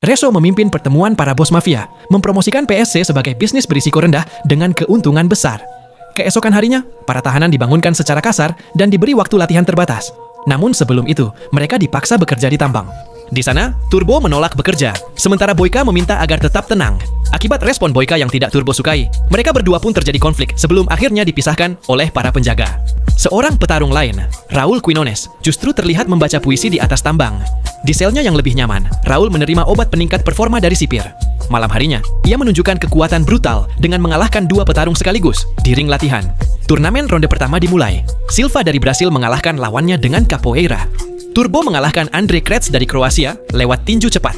Reso memimpin pertemuan para bos mafia, mempromosikan PSC sebagai bisnis berisiko rendah dengan keuntungan besar. Keesokan harinya, para tahanan dibangunkan secara kasar dan diberi waktu latihan terbatas. Namun sebelum itu, mereka dipaksa bekerja di tambang. Di sana, Turbo menolak bekerja, sementara Boyka meminta agar tetap tenang. Akibat respon Boyka yang tidak Turbo sukai, mereka berdua pun terjadi konflik sebelum akhirnya dipisahkan oleh para penjaga. Seorang petarung lain, Raul Quinones, justru terlihat membaca puisi di atas tambang. Di selnya yang lebih nyaman, Raul menerima obat peningkat performa dari sipir. Malam harinya, ia menunjukkan kekuatan brutal dengan mengalahkan dua petarung sekaligus di ring latihan. Turnamen ronde pertama dimulai. Silva dari Brasil mengalahkan lawannya dengan capoeira. Turbo mengalahkan Andre Kretz dari Kroasia lewat tinju cepat.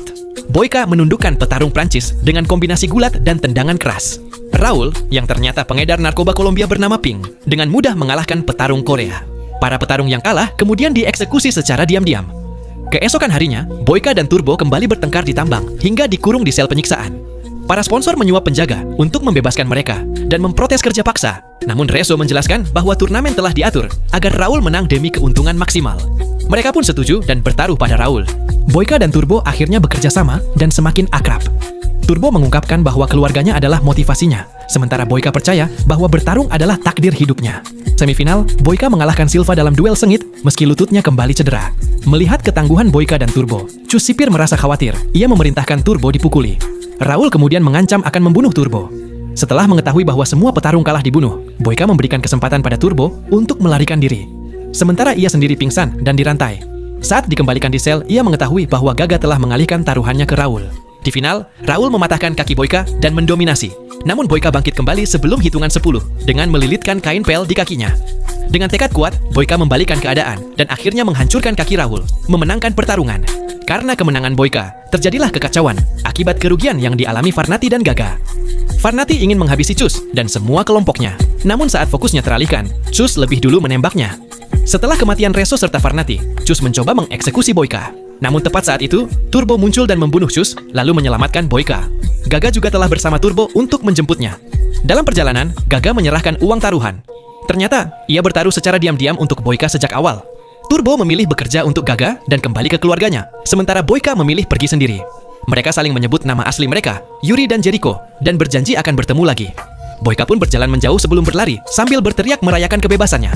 Boyka menundukkan petarung Prancis dengan kombinasi gulat dan tendangan keras. Raul, yang ternyata pengedar narkoba Kolombia bernama Ping, dengan mudah mengalahkan petarung Korea. Para petarung yang kalah kemudian dieksekusi secara diam-diam. Keesokan harinya, Boyka dan Turbo kembali bertengkar di tambang hingga dikurung di sel penyiksaan. Para sponsor menyuap penjaga untuk membebaskan mereka dan memprotes kerja paksa. Namun Reso menjelaskan bahwa turnamen telah diatur agar Raul menang demi keuntungan maksimal. Mereka pun setuju dan bertaruh pada Raul. Boyka dan Turbo akhirnya bekerja sama dan semakin akrab. Turbo mengungkapkan bahwa keluarganya adalah motivasinya, sementara Boyka percaya bahwa bertarung adalah takdir hidupnya. Semifinal, Boyka mengalahkan Silva dalam duel sengit meski lututnya kembali cedera. Melihat ketangguhan Boyka dan Turbo, Cus Sipir merasa khawatir. Ia memerintahkan Turbo dipukuli. Raul kemudian mengancam akan membunuh Turbo. Setelah mengetahui bahwa semua petarung kalah dibunuh, Boyka memberikan kesempatan pada Turbo untuk melarikan diri. Sementara ia sendiri pingsan dan dirantai. Saat dikembalikan di sel, ia mengetahui bahwa Gaga telah mengalihkan taruhannya ke Raul. Di final, Raul mematahkan kaki Boyka dan mendominasi. Namun Boyka bangkit kembali sebelum hitungan 10 dengan melilitkan kain pel di kakinya. Dengan tekad kuat, Boyka membalikan keadaan dan akhirnya menghancurkan kaki Raul, memenangkan pertarungan. Karena kemenangan Boyka, terjadilah kekacauan akibat kerugian yang dialami Farnati dan Gaga. Farnati ingin menghabisi Cus dan semua kelompoknya. Namun saat fokusnya teralihkan, Cus lebih dulu menembaknya. Setelah kematian Reso serta Farnati, Cus mencoba mengeksekusi Boyka. Namun tepat saat itu, Turbo muncul dan membunuh Cus, lalu menyelamatkan Boyka. Gaga juga telah bersama Turbo untuk menjemputnya. Dalam perjalanan, Gaga menyerahkan uang taruhan. Ternyata, ia bertaruh secara diam-diam untuk Boyka sejak awal. Turbo memilih bekerja untuk Gaga dan kembali ke keluarganya, sementara Boyka memilih pergi sendiri. Mereka saling menyebut nama asli mereka, Yuri dan Jericho, dan berjanji akan bertemu lagi. Boyka pun berjalan menjauh sebelum berlari, sambil berteriak merayakan kebebasannya.